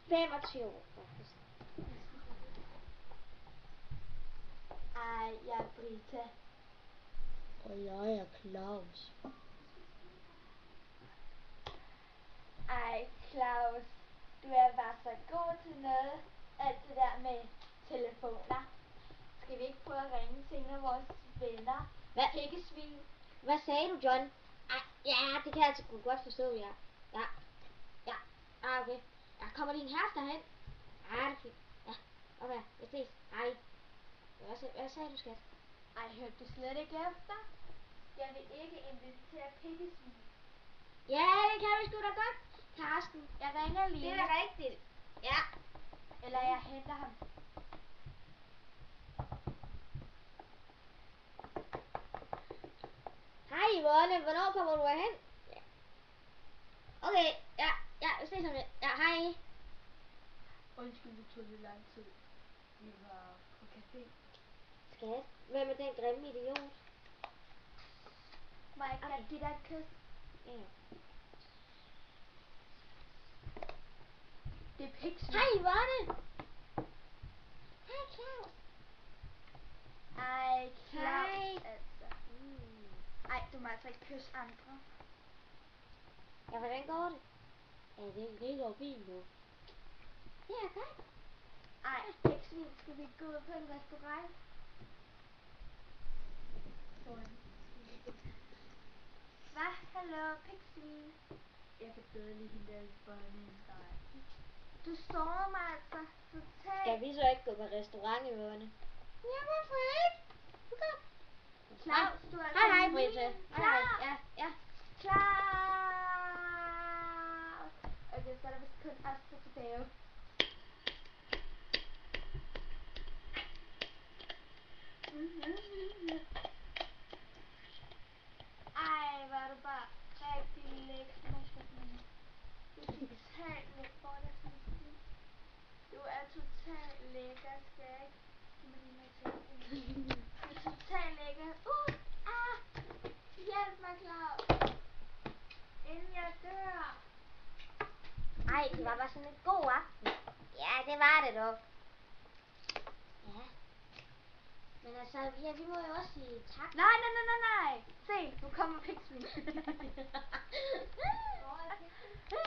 25 faktisk. Ej, jeg er Brita. Og jeg er Claus. Ej, Claus, du er bare så god til noget. Alt det der med telefoner. Skal vi ikke prøve at ringe til en af vores venner? Hvad? Pikkesvin. Hvad sagde du, John? Ej, ja, det kan jeg altså godt forstå, ja. Ja. Ja. Ah, okay. Ja, kommer din kæreste hen? Ja, det er fint. Ja, okay. Vi ses. Hej. Hvad sagde du, skat? Ej, hørte du slet ikke efter? Jeg vil ikke invitere Pikkesvin. Ja, det kan vi sgu da godt, Karsten. Jeg ringer lige. Det er da rigtigt. Ja. Eller jeg henter ham. Hej Yvonne, hvornår kommer du hen? Ja. Okay, ja, vi ses om lidt. Ja, hej. Undskyld, det tog lidt lang tid. Vi var på café. Skat, hvem er den grimme idiot? Må jeg Okay. godt give dig et kys? Ja. Det er Piksvin. Hej Yvonne. Hej Claus. Ej, Claus, Hej. altså. Ej, du må altså ikke kysse andre. Ja, hvordan går det? Ja, det går fint nu. Ja, godt. Ej, Piksvin, skal vi gå ud på en restaurant? Hvad? Hallo, Piksvin. Jeg kan bedre lide hende der Bonnie end dig. Du sover mig altså totalt. Skal vi så ikke gå på restaurant, Yvonne? Ja, hvorfor ikke? Kom. Claus, du er Hej, hej, min. Britta. Hej, Claus. hej. Ja. Claus. Okay, så er der vist kun os to tilbage. Ej, hvor er du bare rigtig lækker. Du er totalt lækker. Du er totalt lækker, skal jeg ikke? Giv mig lige noget til. Du er totalt lækker. Hjælp mig, Claus. Inden jeg dør. Ej, det var bare sådan en god aften. Ja, det var det dog. Ja. Men altså, ja, vi må jo også sige tak. Nej. Se, nu kommer Piksvin. Hvor er Piksvin?